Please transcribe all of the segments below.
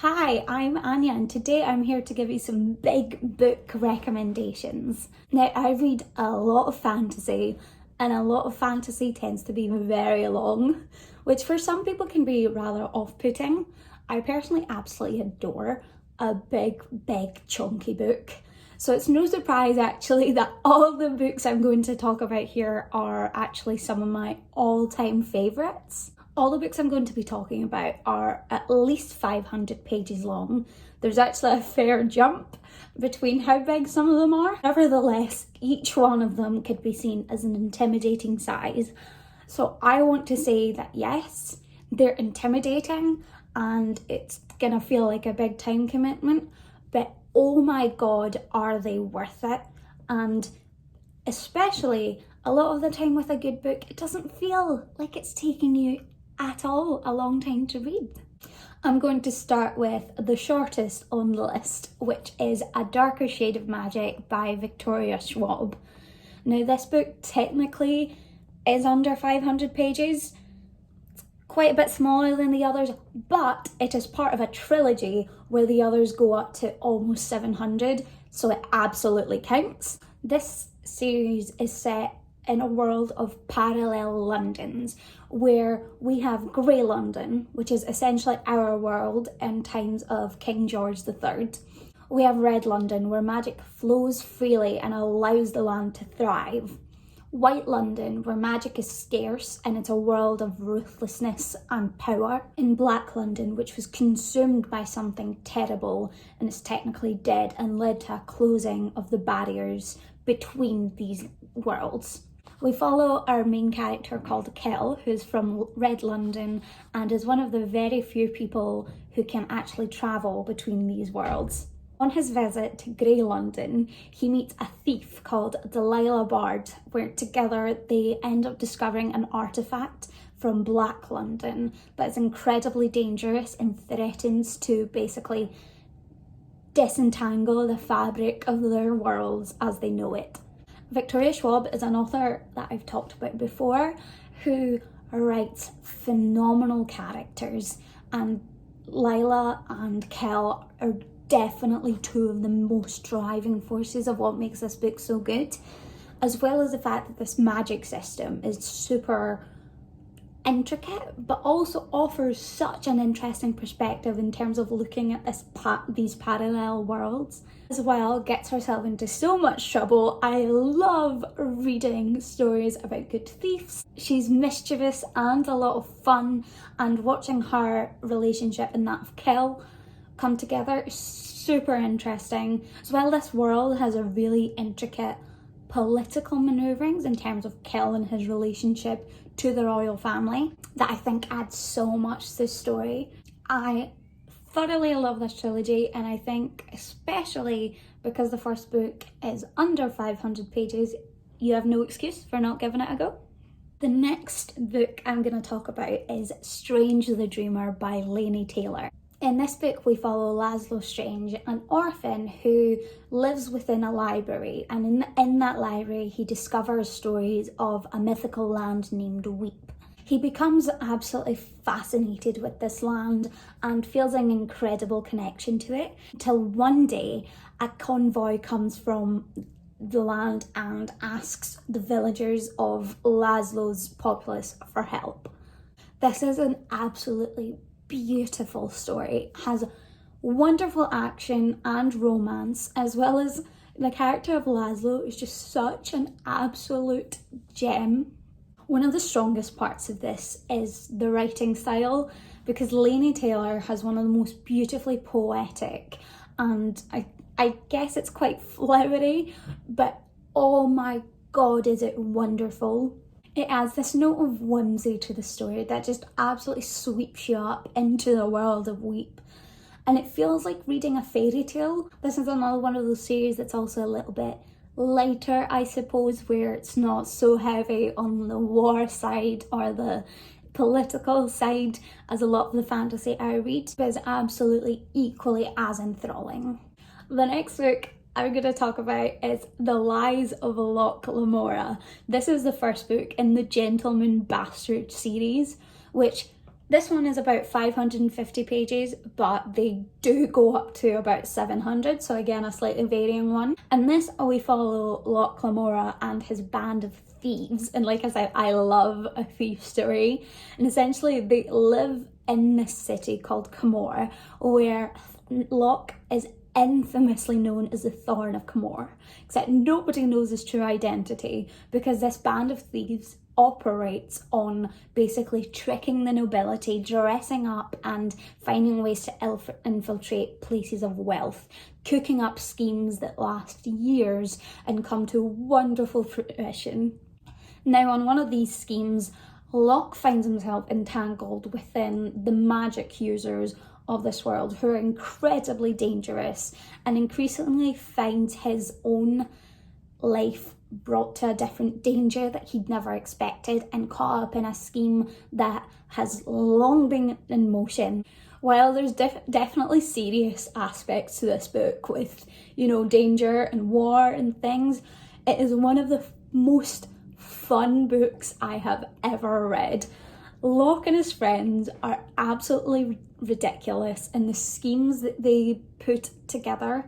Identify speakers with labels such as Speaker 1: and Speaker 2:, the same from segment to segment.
Speaker 1: Hi, I'm Anya and today I'm here to give you some big book recommendations. Now, I read a lot of fantasy and a lot of fantasy tends to be very long, which for some people can be rather off-putting. I personally absolutely adore a big, chunky book. So it's no surprise actually that all the books I'm going to talk about here are actually some of my all-time favourites. All the books I'm going to be talking about are at least 500 pages long. There's actually a fair jump between how big some of them are. Nevertheless, each one of them could be seen as an intimidating size. So I want to say that yes, they're intimidating and it's gonna feel like a big time commitment, but oh my god, are they worth it? And especially a lot of the time with a good book, it doesn't feel like it's taking you at all a long time to read. I'm going to start with the shortest on the list, which is A Darker Shade of Magic by Victoria Schwab. Now this book technically is under 500 pages, it's quite a bit smaller than the others, but it is part of a trilogy where the others go up to almost 700, so it absolutely counts. This series is set in a world of parallel Londons, where we have Grey London, which is essentially our world in times of King George III. We have Red London, where magic flows freely and allows the land to thrive. White London, where magic is scarce and it's a world of ruthlessness and power. In Black London, which was consumed by something terrible and is technically dead and led to a closing of the barriers between these worlds. We follow our main character called Kel, who's from Red London and is one of the very few people who can actually travel between these worlds. On his visit to Grey London, he meets a thief called Delilah Bard, where together they end up discovering an artifact from Black London that is incredibly dangerous and threatens to basically disentangle the fabric of their worlds as they know it. Victoria Schwab is an author that I've talked about before who writes phenomenal characters, and Lila and Kel are definitely two of the most driving forces of what makes this book so good, as well as the fact that this magic system is super intricate but also offers such an interesting perspective in terms of looking at these parallel worlds. As well, gets herself into so much trouble. I love reading stories about good thieves. She's mischievous and a lot of fun, and watching her relationship and that of Kel come together is super interesting. As well, this world has a really intricate political manoeuvrings in terms of Kel and his relationship to the royal family that I think adds so much to the story. I thoroughly love this trilogy, and I think especially because the first book is under 500 pages, you have no excuse for not giving it a go. The next book I'm going to talk about is Strange the Dreamer by Laini Taylor. In this book, we follow Laszlo Strange, an orphan who lives within a library, and in that library he discovers stories of a mythical land named Weep. He becomes absolutely fascinated with this land and feels an incredible connection to it, until one day a convoy comes from the land and asks the villagers of Laszlo's populace for help. This is an absolutely beautiful story. It has wonderful action and romance, as well as the character of Laszlo is just such an absolute gem. One of the strongest parts of this is the writing style, because Laini Taylor has one of the most beautifully poetic, and I guess it's quite flowery, but oh my god is it wonderful. It adds this note of whimsy to the story that just absolutely sweeps you up into the world of Weep. And it feels like reading a fairy tale. This is another one of those series that's also a little bit lighter, I suppose, where it's not so heavy on the war side or the political side as a lot of the fantasy I read, but is absolutely equally as enthralling. The next book I'm going to talk about is The Lies of Lok Lamora. This is the first book in the Gentleman Bastard series, which This one is about 550 pages, but they do go up to about 700, so again a slightly varying one. And this we follow Lok Lamora and his band of thieves, and like I said, I love a thief story. And essentially they live in this city called Camor, where Lok is infamously known as the Thorn of Camor, except nobody knows his true identity because this band of thieves operates on basically tricking the nobility, dressing up and finding ways to infiltrate places of wealth, cooking up schemes that last years and come to wonderful fruition. Now, on one of these schemes, Lok finds himself entangled within the magic users of this world, who are incredibly dangerous, and increasingly finds his own life brought to a different danger that he'd never expected, and caught up in a scheme that has long been in motion. While there's definitely serious aspects to this book with, danger and war and things, it is one of the most fun books I have ever read. Lok and his friends are absolutely ridiculous, and the schemes that they put together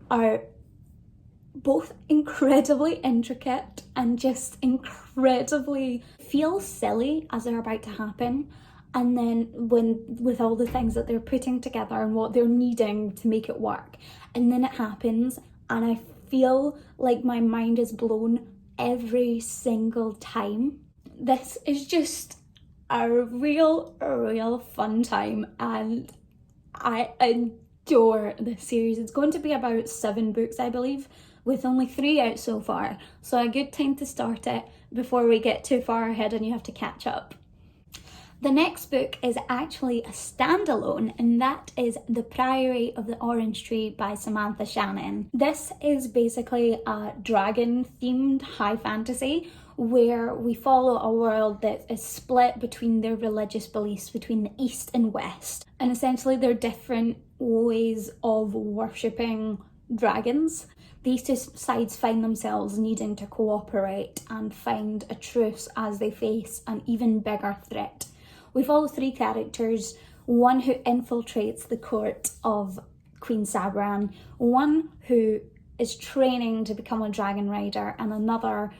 Speaker 1: are both incredibly intricate and just incredibly feel silly as they're about to happen. And then with all the things that they're putting together and what they're needing to make it work, and then it happens, and I feel like my mind is blown every single time. This is just a real fun time, and I adore this series. It's going to be about 7 books, I believe, with only 3 out so far, so a good time to start it before we get too far ahead and you have to catch up. The next book is actually a standalone, and that is The Priory of the Orange Tree by Samantha Shannon. This is basically a dragon-themed high fantasy where we follow a world that is split between their religious beliefs between the East and West, and essentially they're different ways of worshipping dragons. These two sides find themselves needing to cooperate and find a truce as they face an even bigger threat. We follow 3 characters, one who infiltrates the court of Queen Sabran, one who is training to become a dragon rider, and another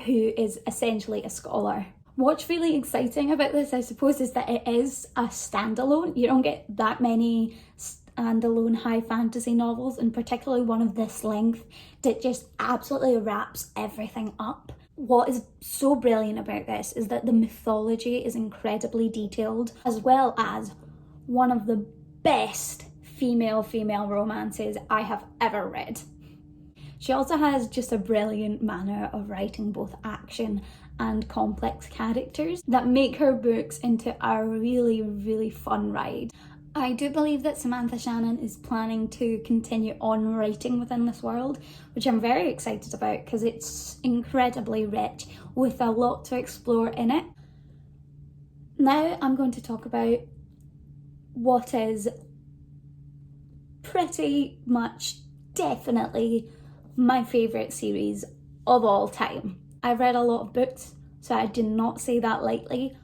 Speaker 1: who is essentially a scholar. What's really exciting about this, I suppose, is that it is a standalone. You don't get that many standalone high fantasy novels, and particularly one of this length that just absolutely wraps everything up. What is so brilliant about this is that the mythology is incredibly detailed, as well as one of the best female romances I have ever read. She also has just a brilliant manner of writing both action and complex characters that make her books into a really fun ride. I do believe that Samantha Shannon is planning to continue on writing within this world, which I'm very excited about because it's incredibly rich with a lot to explore in it. Now I'm going to talk about what is pretty much definitely my favourite series of all time. I've read a lot of books, so I do not say that lightly,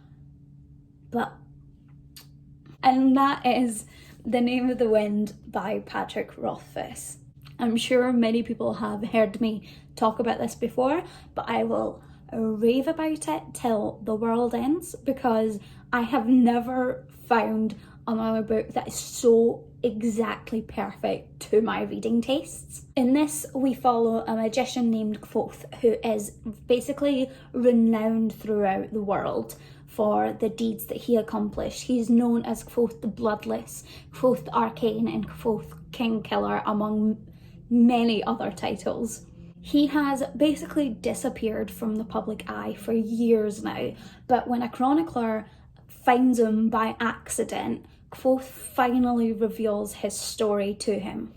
Speaker 1: and that is The Name of the Wind by Patrick Rothfuss. I'm sure many people have heard me talk about this before, but I will rave about it till the world ends because I have never found another book that is so exactly perfect to my reading tastes. In this, we follow a magician named Kvothe, who is basically renowned throughout the world for the deeds that he accomplished. He's known as Kvothe the Bloodless, Kvothe the Arcane, and Kvothe Kingkiller, among many other titles. He has basically disappeared from the public eye for years now, but when a chronicler finds him by accident, Kvothe finally reveals his story to him.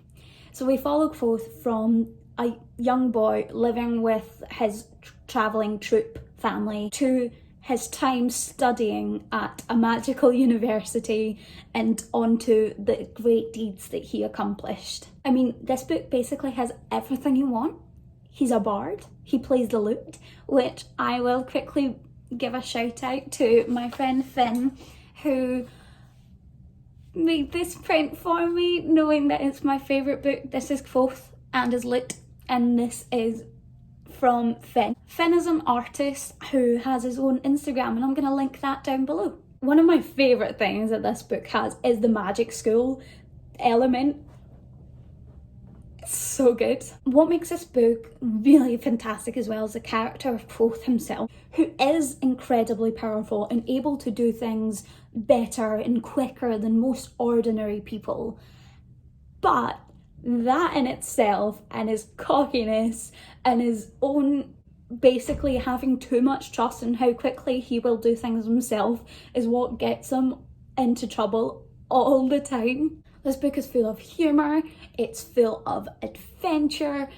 Speaker 1: So we follow Kvothe from a young boy living with his travelling troupe family to his time studying at a magical university and onto the great deeds that he accomplished. I mean, this book basically has everything you want. He's a bard, he plays the lute, which I will quickly give a shout out to my friend Finn, who made this print for me, knowing that it's my favourite book. This is Quoth and is lit, and this is from Finn. Finn is an artist who has his own Instagram, and I'm going to link that down below. One of my favourite things that this book has is the magic school element. It's so good. What makes this book really fantastic as well is the character of Quoth himself, who is incredibly powerful and able to do things better and quicker than most ordinary people. But that in itself, and his cockiness and his own basically having too much trust in how quickly he will do things himself, is what gets him into trouble all the time. This book is full of humour, it's full of adventure,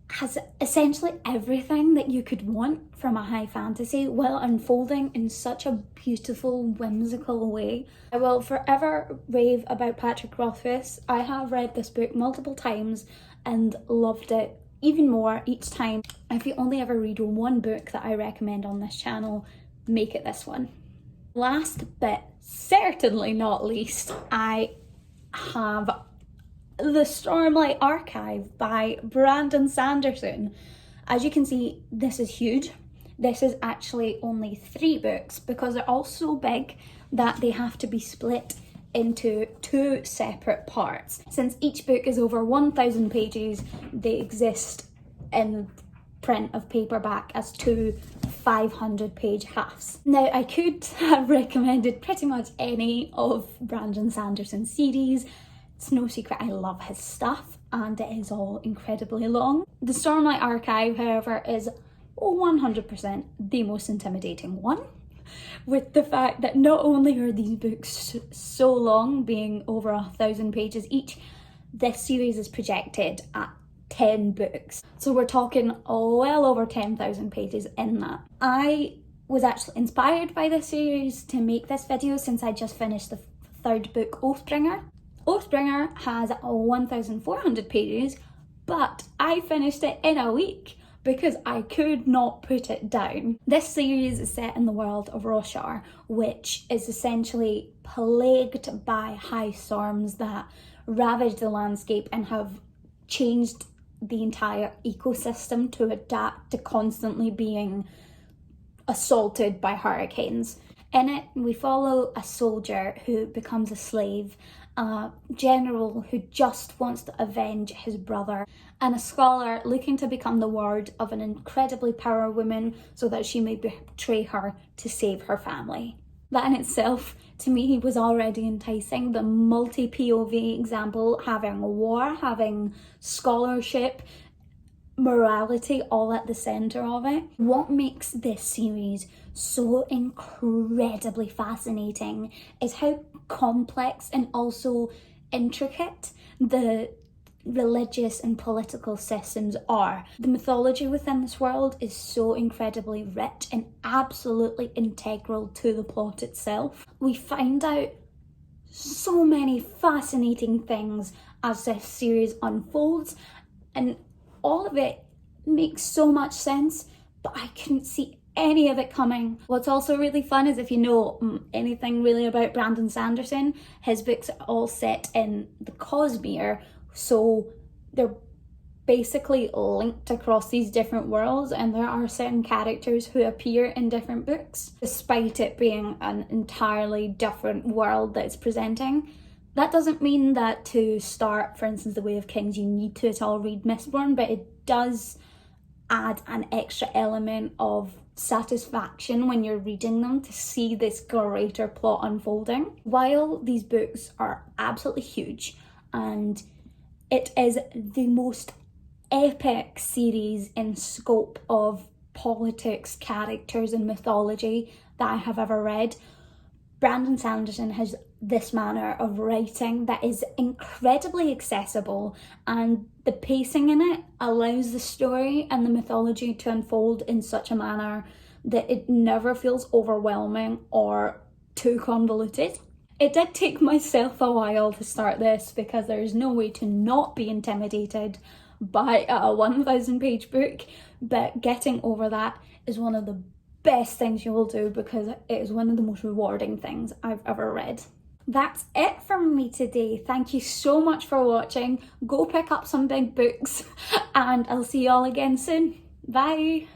Speaker 1: has essentially everything that you could want from a high fantasy while unfolding in such a beautiful, whimsical way. I will forever rave about Patrick Rothfuss. I have read this book multiple times and loved it even more each time. If you only ever read one book that I recommend on this channel, make it this one. Last but certainly not least, I have the Stormlight Archive by Brandon Sanderson. As you can see, this is huge. This is actually only 3 books because they're all so big that they have to be split into 2 separate parts. Since each book is over 1,000 pages, they exist in print of paperback as 2 500-page halves. Now, I could have recommended pretty much any of Brandon Sanderson's series. It's no secret I love his stuff, and it is all incredibly long. The Stormlight Archive, however, is 100% the most intimidating one, with the fact that not only are these books so long, being over 1,000 pages each, this series is projected at 10 books. So we're talking well over 10,000 pages in that. I was actually inspired by this series to make this video since I just finished the 3rd book, Oathbringer. Oathbringer has 1,400 pages, but I finished it in a week because I could not put it down. This series is set in the world of Roshar, which is essentially plagued by high storms that ravage the landscape and have changed the entire ecosystem to adapt to constantly being assaulted by hurricanes. In it, we follow a soldier who becomes a slave, a general who just wants to avenge his brother, and a scholar looking to become the ward of an incredibly powerful woman so that she may betray her to save her family. That in itself, to me, was already enticing. The multi-POV example, having war, having scholarship, morality, all at the centre of it. What makes this series so incredibly fascinating is how complex and also intricate the religious and political systems are. The mythology within this world is so incredibly rich and absolutely integral to the plot itself. We find out so many fascinating things as this series unfolds, and all of it makes so much sense, but I couldn't see any of it coming. What's also really fun is if you know anything really about Brandon Sanderson, his books are all set in the Cosmere, so they're basically linked across these different worlds, and there are certain characters who appear in different books, despite it being an entirely different world that it's presenting. That doesn't mean that to start, for instance, The Way of Kings, you need to at all read Mistborn, but it does add an extra element of satisfaction when you're reading them to see this greater plot unfolding. While these books are absolutely huge, and it is the most epic series in scope of politics, characters and mythology that I have ever read, Brandon Sanderson has this manner of writing that is incredibly accessible, and the pacing in it allows the story and the mythology to unfold in such a manner that it never feels overwhelming or too convoluted. It did take myself a while to start this because there's no way to not be intimidated by a 1,000 page book, but getting over that is one of the best things you will do because it is one of the most rewarding things I've ever read. That's it from me today. Thank you so much for watching. Go pick up some big books and I'll see you all again soon. Bye.